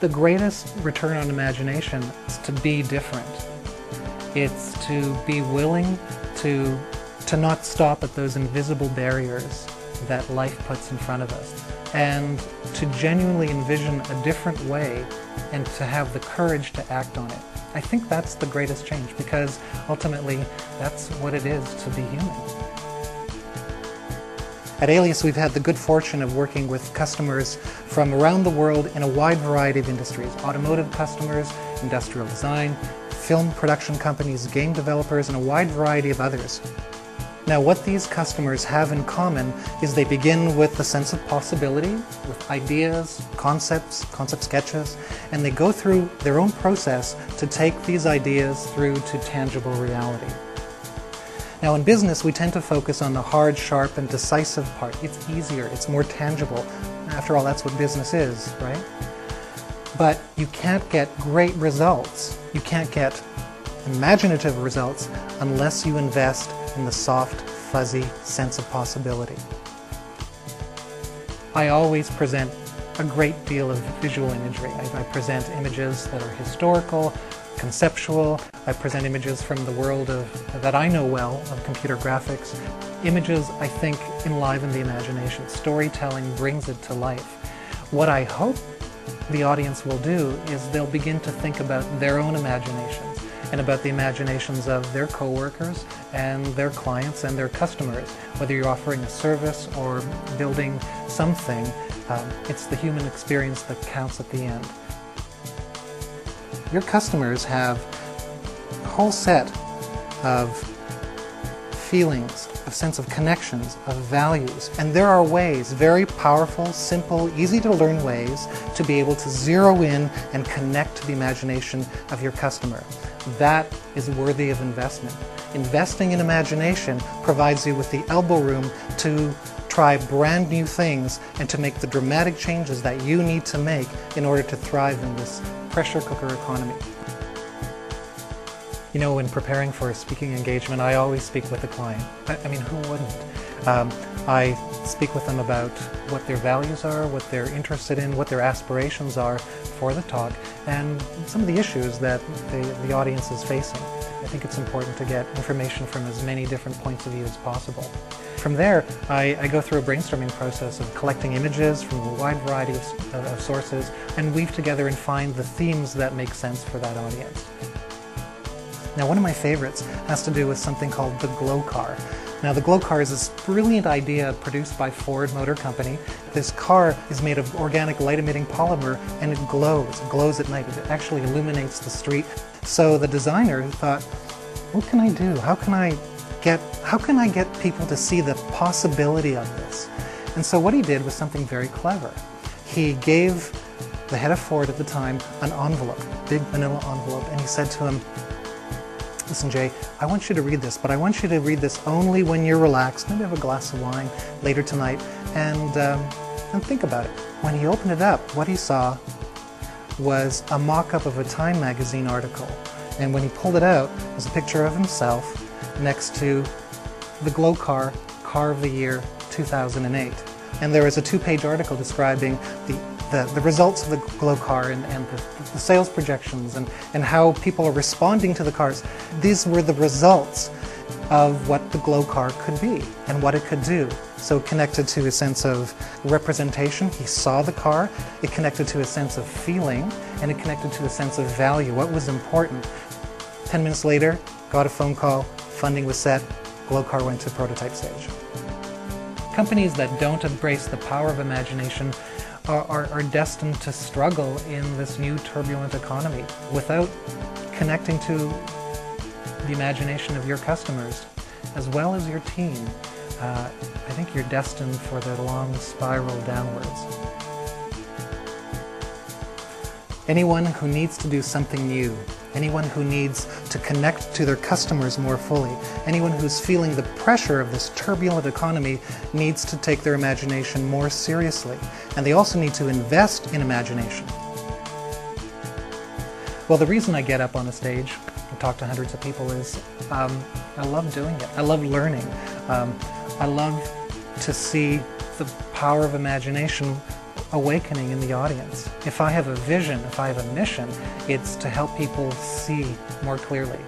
The greatest return on imagination is to be different. It's to be willing to not stop at those invisible barriers that life puts in front of us, and to genuinely envision a different way and to have the courage to act on it. I think that's the greatest change, because ultimately that's what it is to be human. At Alias, we've had the good fortune of working with customers from around the world in a wide variety of industries: automotive customers, industrial design, film production companies, game developers, and a wide variety of others. Now, what these customers have in common is they begin with a sense of possibility, with ideas, concept sketches, and they go through their own process to take these ideas through to tangible reality. Now, in business, we tend to focus on the hard, sharp, and decisive part. It's easier, it's more tangible. After all, that's what business is, right? But you can't get great results, you can't get imaginative results unless you invest in the soft, fuzzy sense of possibility. I always present a great deal of visual imagery. I present images that are historical, conceptual. I present images from the world that I know well, of computer graphics. Images, I think, enliven the imagination. Storytelling brings it to life. What I hope the audience will do is they'll begin to think about their own imaginations and about the imaginations of their coworkers and their clients and their customers. Whether you're offering a service or building something, it's the human experience that counts at the end. Your customers have a whole set of feelings, a sense of connections, of values, and there are ways, very powerful, simple, easy to learn ways to be able to zero in and connect to the imagination of your customer. That is worthy of investment. Investing in imagination provides you with the elbow room to try brand new things and to make the dramatic changes that you need to make in order to thrive in this pressure cooker economy. You know, when preparing for a speaking engagement, I always speak with the client. I mean, who wouldn't? I speak with them about what their values are, what they're interested in, what their aspirations are for the talk, and some of the issues that the audience is facing. I think it's important to get information from as many different points of view as possible. From there, I go through a brainstorming process of collecting images from a wide variety of sources and weave together and find the themes that make sense for that audience. Now, one of my favorites has to do with something called the glow car. Now, the glow car is this brilliant idea produced by Ford Motor Company. This car is made of organic light-emitting polymer, and it glows at night. It actually illuminates the street. So the designer thought, what can I do? How can I get people to see the possibility of this? And so what he did was something very clever. He gave the head of Ford at the time an envelope, big manila envelope, and he said to him, listen, Jay, I want you to read this, but I want you to read this only when you're relaxed, maybe have a glass of wine later tonight, and think about it. When he opened it up, what he saw was a mock-up of a Time magazine article. And when he pulled it out, there was a picture of himself next to the glow car, Car of the Year 2008. And there was a 2-page article describing the results of the glow car and the sales projections and how people are responding to the cars. These were the results of what the glow car could be and what it could do. So it connected to a sense of representation. He saw the car. It connected to a sense of feeling, and it connected to a sense of value, what was important. 10 minutes later, got a phone call, funding was set, glow car went to prototype stage. Companies that don't embrace the power of imagination are destined to struggle in this new turbulent economy. Without connecting to the imagination of your customers, as well as your team, I think you're destined for the long spiral downwards. Anyone who needs to do something new, anyone who needs to connect to their customers more fully, anyone who's feeling the pressure of this turbulent economy needs to take their imagination more seriously. And they also need to invest in imagination. Well, the reason I get up on a stage and talk to hundreds of people is I love doing it. I love learning. I love to see the power of imagination awakening in the audience. If I have a vision, if I have a mission, it's to help people see more clearly.